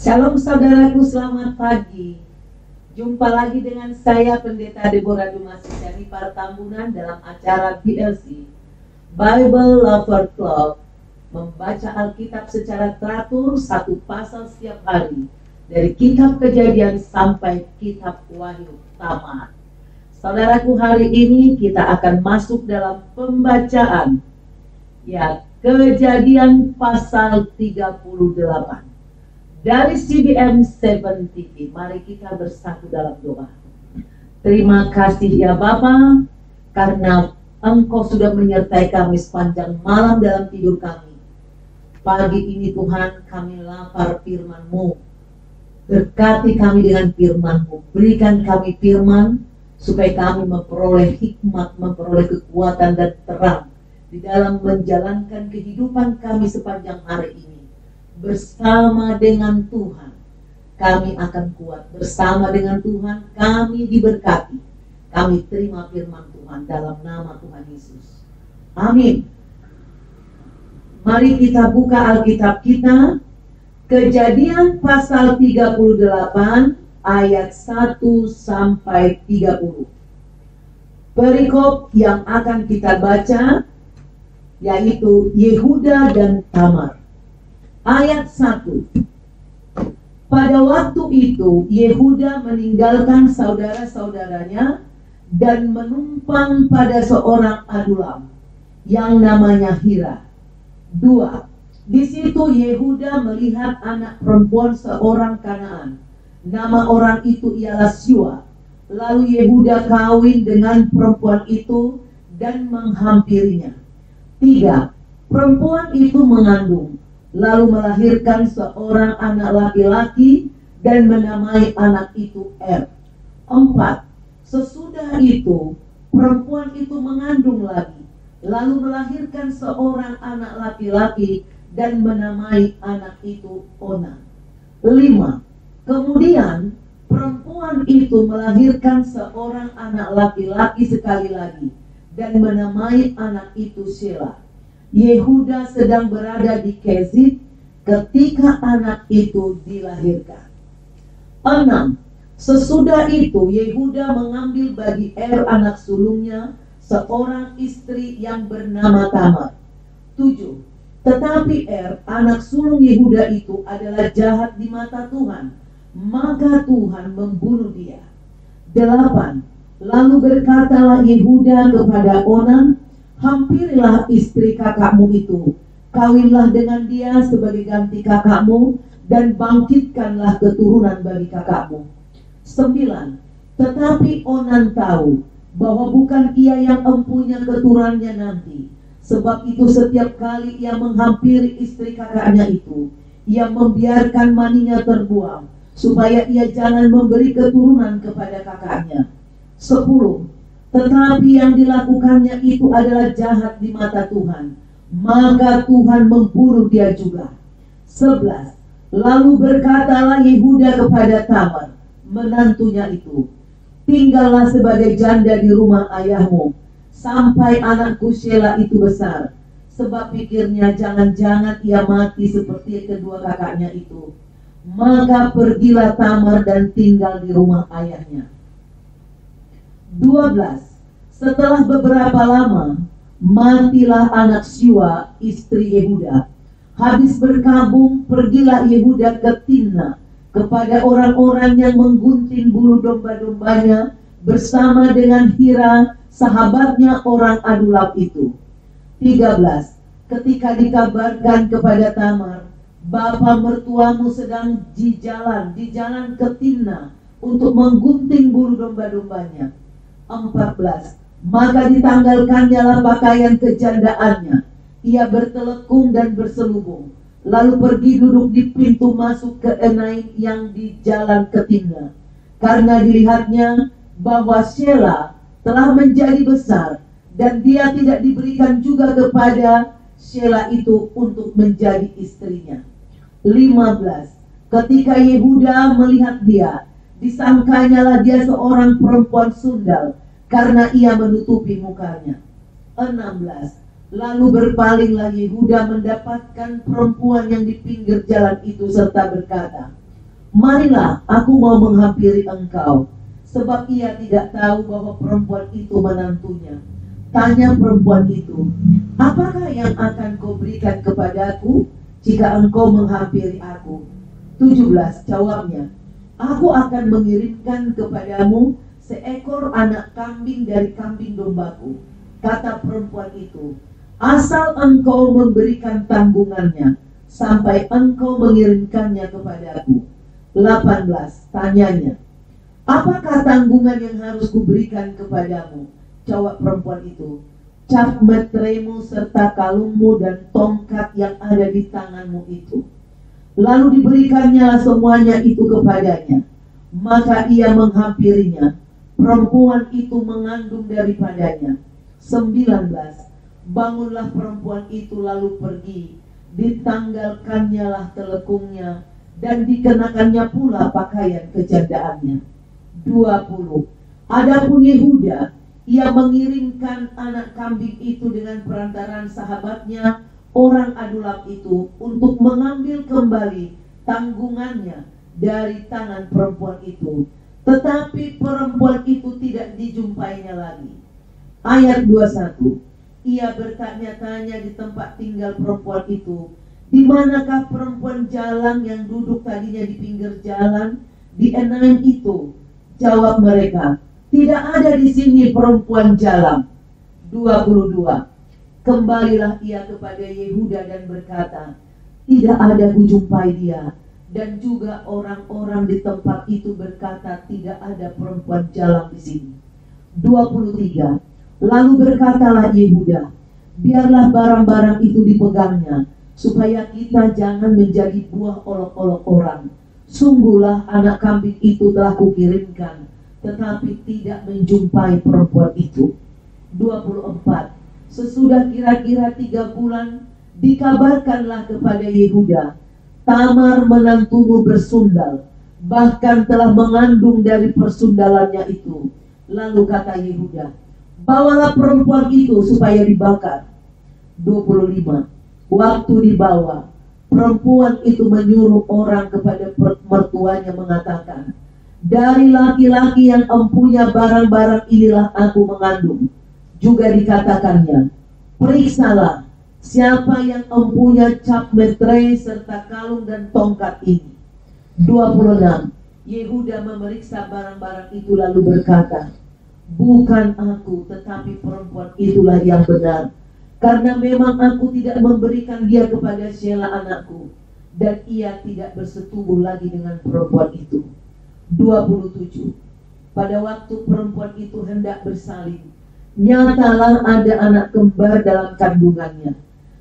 Shalom saudaraku, selamat pagi. Jumpa lagi dengan saya Pendeta Deborah Dumasijani Partambunan dalam acara BLC Bible Lover Club, membaca Alkitab secara teratur satu pasal setiap hari dari kitab Kejadian sampai kitab Wahyu tamat. Saudaraku, hari ini kita akan masuk dalam pembacaan Kejadian pasal 38 dari CBM 7 TV. Mari kita bersatu dalam doa. Terima kasih ya Bapa, karena Engkau sudah menyertai kami sepanjang malam dalam tidur kami. Pagi ini Tuhan, kami lapar firman-Mu. Berkati kami dengan firman-Mu. Berikan kami firman supaya kami memperoleh hikmat, memperoleh kekuatan dan terang di dalam menjalankan kehidupan kami sepanjang hari ini. Bersama dengan Tuhan kami akan kuat. Bersama dengan Tuhan kami diberkati. Kami terima firman Tuhan dalam nama Tuhan Yesus. Amin. Mari kita buka Alkitab kita, Kejadian pasal 38 ayat 1 sampai 30. Perikop yang akan kita baca yaitu Yehuda dan Tamar. Ayat 1. Pada waktu itu Yehuda meninggalkan saudara-saudaranya dan menumpang pada seorang adulam yang namanya Hira. 2. Di situ Yehuda melihat anak perempuan seorang Kanaan. Nama orang itu ialah Syua. Lalu Yehuda kawin dengan perempuan itu dan menghampirinya. 3. Perempuan itu mengandung, lalu melahirkan seorang anak laki-laki dan menamai anak itu Er. 4. Sesudah itu perempuan itu mengandung lagi, lalu melahirkan seorang anak laki-laki dan menamai anak itu Onan. 5. Kemudian perempuan itu melahirkan seorang anak laki-laki sekali lagi dan menamai anak itu Shela. Yehuda sedang berada di Kezib ketika anak itu dilahirkan. 6. Sesudah itu Yehuda mengambil bagi Er anak sulungnya seorang istri yang bernama Tamar. 7. Tetapi Er anak sulung Yehuda itu adalah jahat di mata Tuhan, maka Tuhan membunuh dia. 8. Lalu berkatalah Yehuda kepada Onan, hampirilah istri kakakmu itu, kawinlah dengan dia sebagai ganti kakakmu, dan bangkitkanlah keturunan bagi kakakmu. 9. Tetapi Onan tahu bahwa bukan ia yang empunya keturunannya nanti. Sebab itu setiap kali ia menghampiri istri kakaknya itu, ia membiarkan maninya terbuang, supaya ia jangan memberi keturunan kepada kakaknya. 10. Tetapi yang dilakukannya itu adalah jahat di mata Tuhan, maka Tuhan membunuh dia juga. 11. Lalu berkatalah Yehuda kepada Tamar, menantunya itu, tinggallah sebagai janda di rumah ayahmu, sampai anakku Shela itu besar. Sebab pikirnya jangan-jangan ia mati seperti kedua kakaknya itu. Maka pergilah Tamar dan tinggal di rumah ayahnya. 12. Setelah beberapa lama, matilah anak Syua, istri Yehuda. Habis berkabung, pergilah Yehuda ke Timna kepada orang-orang yang menggunting bulu domba-dombanya bersama dengan Hira, sahabatnya orang adulam itu. 13. Ketika dikabarkan kepada Tamar, bapa mertuamu sedang di jalan ke Timna untuk menggunting bulu domba-dombanya. 14. Maka ditanggalkannya lah pakaian kejandaannya. Ia bertelekung dan berselubung, lalu pergi duduk di pintu masuk ke Enaim yang di jalan ke Timna. Karena dilihatnya bahwa Shela telah menjadi besar, dan dia tidak diberikan juga kepada Shela itu untuk menjadi istrinya. 15. Ketika Yehuda melihat dia, disangkanyalah dia seorang perempuan sundal, karena ia menutupi mukanya. 16. Lalu berpalinglah Yehuda mendapatkan perempuan yang di pinggir jalan itu serta berkata, marilah aku mau menghampiri engkau. Sebab ia tidak tahu bahwa perempuan itu menantunya. Tanya perempuan itu, apakah yang akan kau berikan kepadaku jika engkau menghampiri aku? 17, jawabnya, aku akan mengirimkan kepadamu seekor anak kambing dari kambing dombaku. Kata perempuan itu, asal engkau memberikan tanggungannya sampai engkau mengirimkannya kepadaku. 18, tanyanya, apakah tanggungan yang harus kuberikan kepadamu? Jawab perempuan itu, cap metremu serta kalungmu dan tongkat yang ada di tanganmu itu. Lalu diberikannya semuanya itu kepadanya. Maka ia menghampirinya. Perempuan itu mengandung daripadanya. 19. Bangunlah perempuan itu lalu pergi. Ditanggalkannya lah telekungnya dan dikenakannya pula pakaian kejandaannya. 20. Adapun Yehuda, ia mengirimkan anak kambing itu dengan perantaran sahabatnya, orang Adulam itu, untuk mengambil kembali tanggungannya dari tangan perempuan itu. Tetapi perempuan itu tidak dijumpainya lagi. Ayat 21. Ia bertanya-tanya di tempat tinggal perempuan itu, di manakah perempuan jalang yang duduk tadinya di pinggir jalan di Enaim itu? Jawab mereka, tidak ada di sini perempuan jalang. 22. Kembalilah ia kepada Yehuda dan berkata, tidak ada kujumpai dia. Dan juga orang-orang di tempat itu berkata, tidak ada perempuan jalang di sini. 23. Lalu berkatalah Yehuda, biarlah barang-barang itu dipegangnya, supaya kita jangan menjadi buah olok-olok orang. Sungguhlah anak kambing itu telah kukirimkan, tetapi tidak menjumpai perempuan itu. 24. Sesudah kira-kira 3 bulan, dikabarkanlah kepada Yehuda, Tamar menantumu bersundal, bahkan telah mengandung dari persundalannya itu. Lalu kata Yehuda, bawalah perempuan itu supaya dibakar. 25. Waktu dibawa, perempuan itu menyuruh orang kepada mertuanya mengatakan, dari laki-laki yang empunya barang-barang inilah aku mengandung. Juga dikatakannya, periksalah siapa yang empunya cap metre serta kalung dan tongkat ini. 26. Yehuda memeriksa barang-barang itu lalu berkata, bukan aku tetapi perempuan itulah yang benar, karena memang aku tidak memberikan dia kepada Shelah anakku, dan ia tidak bersetubuh lagi dengan perempuan itu. 27. Pada waktu perempuan itu hendak bersalin, nyatalah ada anak kembar dalam kandungannya.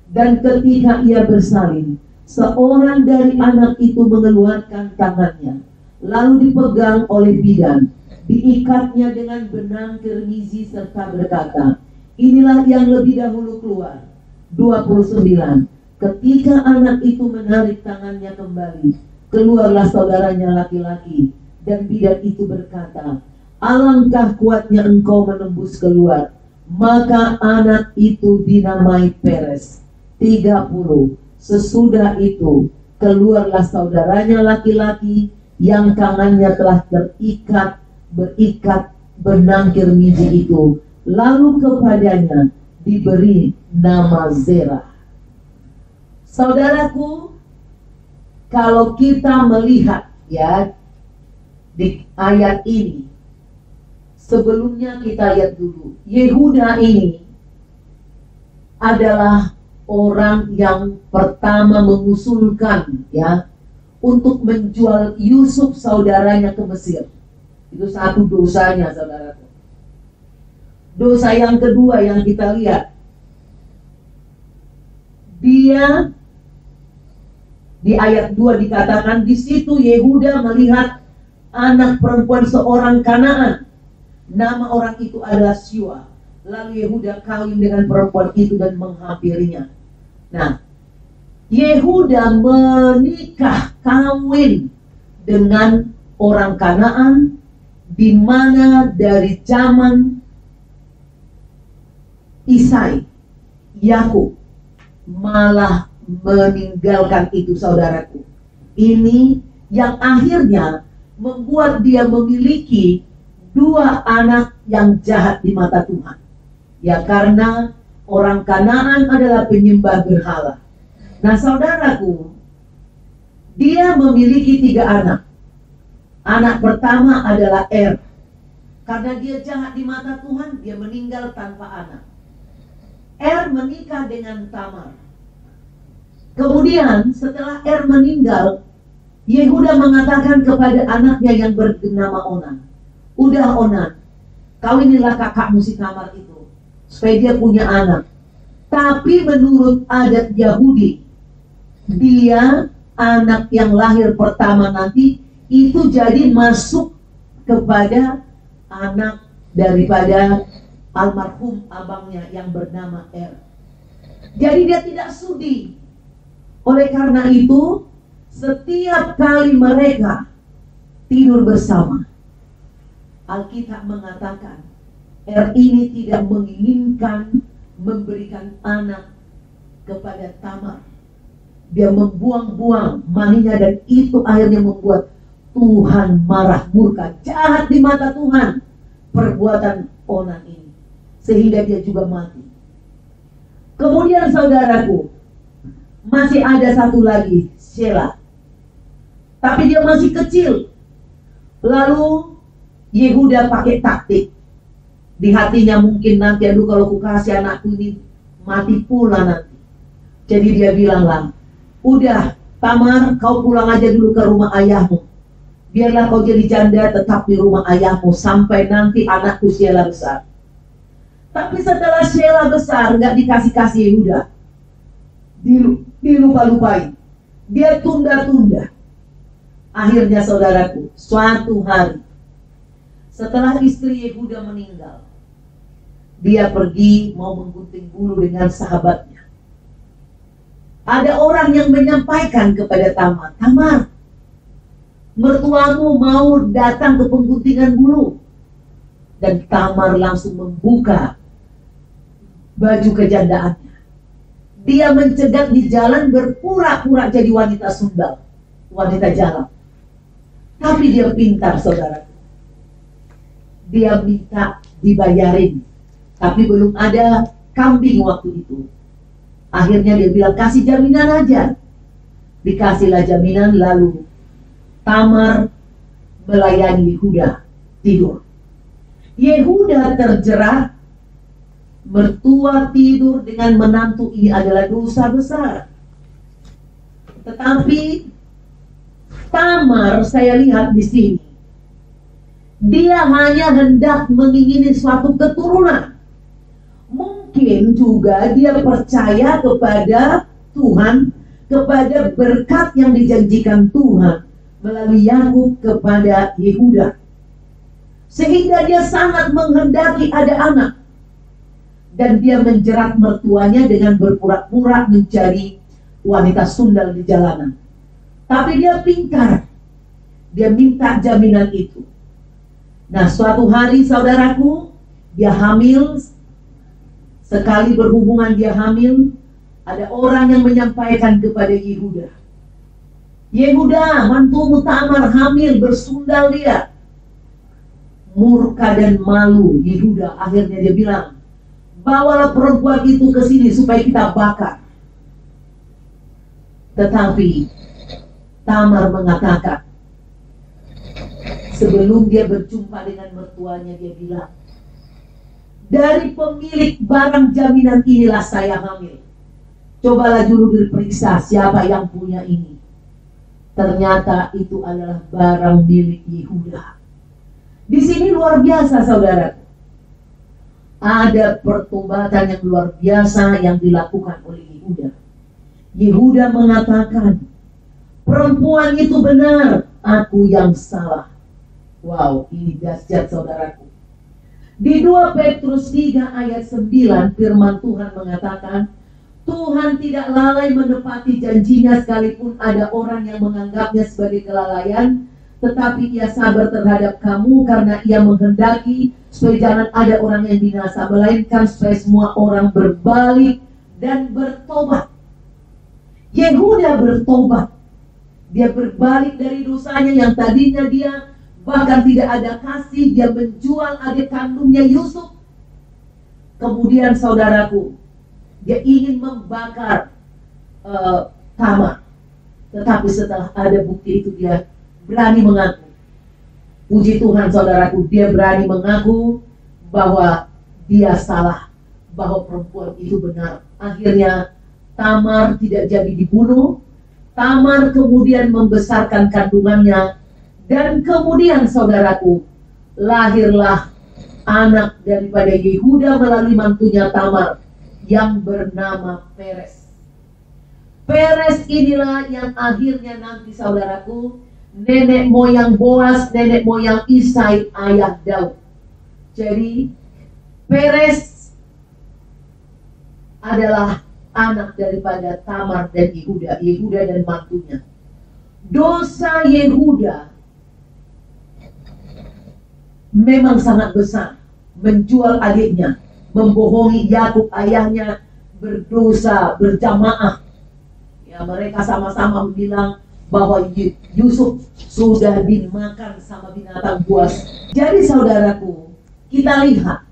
Dan ketika ia bersalin, seorang dari anak itu mengeluarkan tangannya, lalu dipegang oleh bidan, diikatnya dengan benang kirmizi serta berkata, inilah yang lebih dahulu keluar. 29. Ketika anak itu menarik tangannya kembali, keluarlah saudaranya laki-laki, dan bidan itu berkata, alangkah kuatnya engkau menembus keluar. Maka anak itu dinamai Peres. 30. Sesudah itu keluarlah saudaranya laki-laki yang tangannya telah berikat benang kirmizi itu. Lalu kepadanya diberi nama Zerah. Saudaraku, kalau kita melihat ya di ayat ini, sebelumnya kita lihat dulu, Yehuda ini adalah orang yang pertama mengusulkan ya untuk menjual Yusuf saudaranya ke Mesir. Itu satu dosanya, saudaraku. Dosa yang kedua yang kita lihat, dia di ayat 2 dikatakan, di situ Yehuda melihat anak perempuan seorang Kanaan, nama orang itu adalah Syua. Lalu Yehuda kawin dengan perempuan itu dan menghampirinya. Nah, Yehuda menikah kawin dengan orang Kanaan, di mana dari zaman Isai, Yakub malah meninggalkan itu, saudaraku. Ini yang akhirnya membuat dia memiliki dua anak yang jahat di mata Tuhan. Ya, karena orang Kanaan adalah penyembah berhala. Nah, saudaraku, dia memiliki 3 anak. Anak pertama adalah Er. Karena dia jahat di mata Tuhan, dia meninggal tanpa anak. Er menikah dengan Tamar. Kemudian setelah Er meninggal, Yehuda mengatakan kepada anaknya yang bernama Onan, "Udah Onan, kawinilah kakakmu si Tamar itu, supaya dia punya anak." Tapi menurut adat Yahudi, dia anak yang lahir pertama nanti itu jadi masuk kepada anak daripada almarhum abangnya yang bernama Er. Jadi dia tidak sudi. Oleh karena itu, setiap kali mereka tidur bersama, Alkitab mengatakan Er ini tidak menginginkan memberikan anak kepada Tamar. Dia membuang-buang maninya, dan itu akhirnya membuat Tuhan marah, murka, jahat di mata Tuhan perbuatan Onan ini, sehingga dia juga mati. Kemudian saudaraku, masih ada satu lagi, Shelah. Tapi dia masih kecil. Lalu Yehuda pakai taktik. Di hatinya mungkin nanti, aduh kalau ku kasih anakku ini mati pula nanti. Jadi dia bilanglah, udah Tamar, kau pulang aja dulu ke rumah ayahmu. Biarlah kau jadi janda tetap di rumah ayahmu sampai nanti anakku Shelah besar. Tapi setelah Shelah besar, nggak dikasih-kasih Yehuda. Dilupa-lupain. Dia tunda-tunda. Akhirnya saudaraku, suatu hari setelah istri Yehuda meninggal, dia pergi mau menggunting bulu dengan sahabatnya. Ada orang yang menyampaikan kepada Tamar, "Tamar, mertuamu mau datang ke pengguntingan bulu." Dan Tamar langsung membuka baju kejandaannya. Dia mencegat di jalan, berpura-pura jadi wanita sundal, wanita jalan. Tapi dia pintar, saudara. Dia minta dibayarin, tapi belum ada kambing waktu itu. Akhirnya dia bilang, kasih jaminan aja. Dikasihlah jaminan, lalu Tamar melayani Yehuda tidur. Yehuda terjerat, mertua tidur dengan menantu, ini adalah dosa besar. Tetapi Tamar, saya lihat di sini, dia hanya hendak mengingini suatu keturunan. Mungkin juga dia percaya kepada Tuhan, kepada berkat yang dijanjikan Tuhan melalui Yakub kepada Yehuda, sehingga dia sangat menghendaki ada anak. Dan dia menjerat mertuanya dengan berpura-pura menjadi wanita sundal di jalanan. Tapi dia pintar, dia minta jaminan itu. Nah, suatu hari saudaraku, dia hamil. Sekali berhubungan dia hamil, ada orang yang menyampaikan kepada Yehuda, Yehuda, mantumu Tamar hamil, bersundal dia. Murka dan malu Yehuda, akhirnya dia bilang, bawalah perempuan itu ke sini supaya kita bakar. Tetapi Tamar mengatakan, sebelum dia berjumpa dengan mertuanya, dia bilang, dari pemilik barang jaminan inilah saya hamil. Cobalah dulu diperiksa siapa yang punya ini. Ternyata itu adalah barang milik Yehuda. Di sini luar biasa, saudara. Ada pertobatan yang luar biasa yang dilakukan oleh Yehuda. Yehuda mengatakan, perempuan itu benar, aku yang salah. Wow, ini dahsyat saudaraku. Di 2 Petrus 3 ayat 9 firman Tuhan mengatakan, Tuhan tidak lalai menepati janjinya sekalipun ada orang yang menganggapnya sebagai kelalaian, tetapi ia sabar terhadap kamu karena ia menghendaki supaya jangan ada orang yang binasa, melainkan supaya semua orang berbalik dan bertobat. Yehuda bertobat. Dia berbalik dari dosanya yang tadinya dia bahkan tidak ada kasih. Dia menjual adik kandungnya Yusuf. Kemudian saudaraku, dia ingin membakar Tamar. Tetapi setelah ada bukti itu, dia berani mengaku. Puji Tuhan saudaraku, dia berani mengaku bahwa dia salah, bahwa perempuan itu benar. Akhirnya Tamar tidak jadi dibunuh. Tamar kemudian membesarkan kandungannya. Dan kemudian saudaraku, lahirlah anak daripada Yehuda melalui mantunya Tamar yang bernama Peres. Peres inilah yang akhirnya nanti saudaraku, nenek moyang Boas, nenek moyang Isai, ayah Daud. Jadi Peres adalah anak daripada Tamar dan Yehuda, Yehuda dan mantunya. Dosa Yehuda memang sangat besar. Menjual adiknya, membohongi Yakub ayahnya, berdosa berjamaah. Ya, mereka sama-sama bilang bahwa Yusuf sudah dimakan sama binatang buas. Jadi saudaraku, kita lihat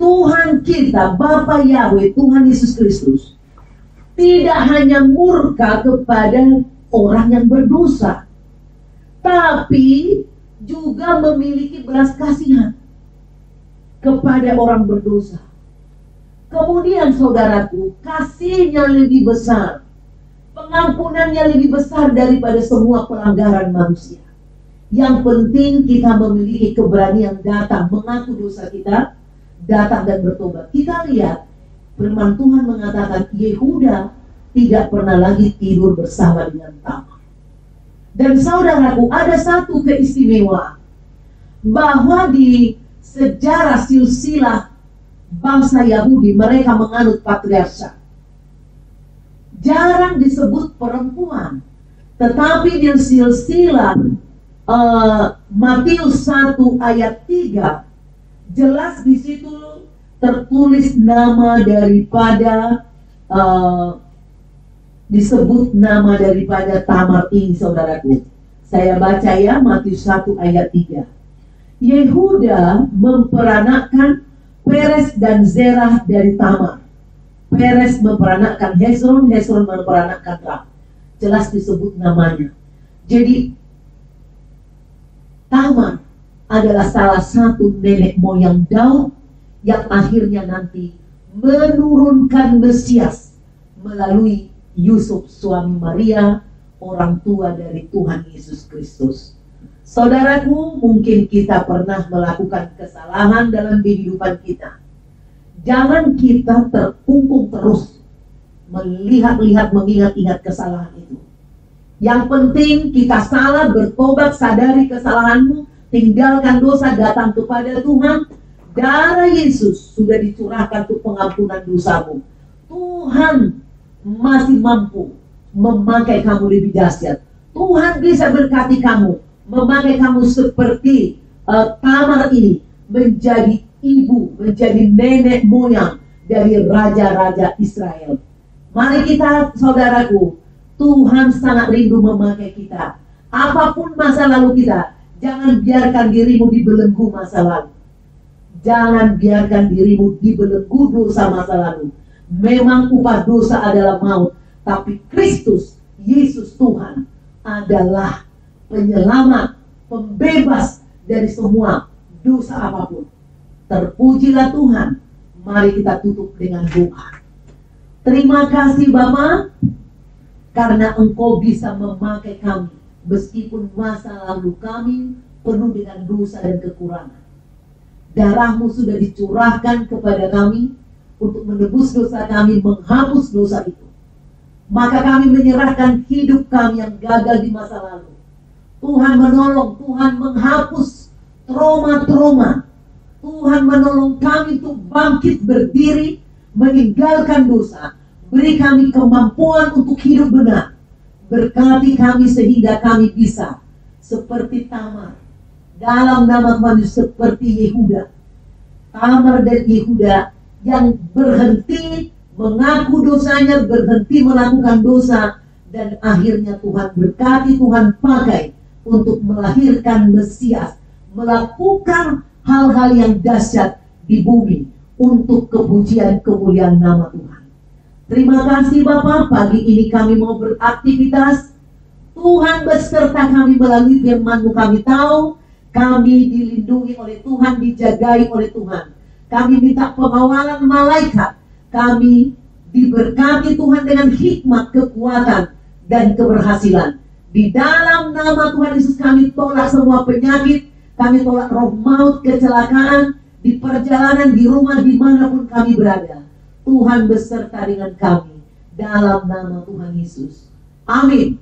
Tuhan kita, Bapa Yahweh, Tuhan Yesus Kristus, tidak hanya murka kepada orang yang berdosa, tapi juga memiliki belas kasihan kepada orang berdosa. Kemudian saudaraku, kasihnya lebih besar, pengampunannya lebih besar daripada semua pelanggaran manusia. Yang penting kita memiliki keberanian datang, mengaku dosa kita, datang dan bertobat. Kita lihat firman Tuhan mengatakan Yehuda tidak pernah lagi tidur bersama dengan Tamar. Dan saudaraku, ada satu keistimewaan, bahwa di sejarah silsilah bangsa Yahudi, mereka menganut patriarkat. Jarang disebut perempuan, tetapi di silsilah Matius 1 ayat 3 jelas di situ tertulis nama daripada disebut nama daripada Tamar ini, saudaraku. Saya baca ya, Matius 1 ayat 3. Yehuda memperanakkan Peres dan Zerah dari Tamar. Peres memperanakkan Hezron, Hezron memperanakkan Ram. Jelas disebut namanya. Jadi Tamar adalah salah satu nenek moyang Daud yang akhirnya nanti menurunkan Mesias melalui Yusuf suami Maria, orang tua dari Tuhan Yesus Kristus. Saudaraku, mungkin kita pernah melakukan kesalahan dalam kehidupan kita. Jangan kita terkungkung terus melihat-lihat, mengingat-ingat kesalahan itu. Yang penting kita salah, bertobat, sadari kesalahanmu, tinggalkan dosa, datang kepada Tuhan. Darah Yesus sudah dicurahkan untuk pengampunan dosamu. Tuhan masih mampu memakai kamu lebih dahsyat. Tuhan bisa berkati kamu, memakai kamu seperti Tamar ini, menjadi ibu, menjadi nenek moyang dari raja-raja Israel. Mari kita, saudaraku, Tuhan sangat rindu memakai kita. Apapun masa lalu kita, jangan biarkan dirimu dibelenggu masa lalu. Jangan biarkan dirimu dibelenggu dosa masa lalu. Memang upah dosa adalah maut, tapi Kristus, Yesus Tuhan, adalah penyelamat, pembebas dari semua dosa apapun. Terpujilah Tuhan. Mari kita tutup dengan doa. Terima kasih Bapa, karena Engkau bisa memakai kami, meskipun masa lalu kami penuh dengan dosa dan kekurangan. Darah-Mu sudah dicurahkan kepada kami untuk menebus dosa kami, menghapus dosa itu. Maka kami menyerahkan hidup kami yang gagal di masa lalu. Tuhan menolong, Tuhan menghapus trauma-trauma. Tuhan menolong kami untuk bangkit berdiri, meninggalkan dosa. Beri kami kemampuan untuk hidup benar. Berkati kami sehingga kami bisa seperti Tamar. Dalam nama Tuhan, seperti Yehuda. Tamar dan Yehuda yang berhenti mengaku dosanya, berhenti melakukan dosa, dan akhirnya Tuhan berkati, Tuhan pakai untuk melahirkan Mesias, melakukan hal-hal yang dahsyat di bumi untuk kepujian kemuliaan nama Tuhan. Terima kasih Bapak, pagi ini kami mau beraktivitas. Tuhan beserta kami melalui firman-Mu. Kami tahu kami dilindungi oleh Tuhan, dijagai oleh Tuhan. Kami minta pengawalan malaikat. Kami diberkati Tuhan dengan hikmat, kekuatan, dan keberhasilan. Di dalam nama Tuhan Yesus kami tolak semua penyakit. Kami tolak roh maut, kecelakaan di perjalanan, di rumah, dimanapun kami berada. Tuhan beserta dengan kami. Dalam nama Tuhan Yesus. Amin.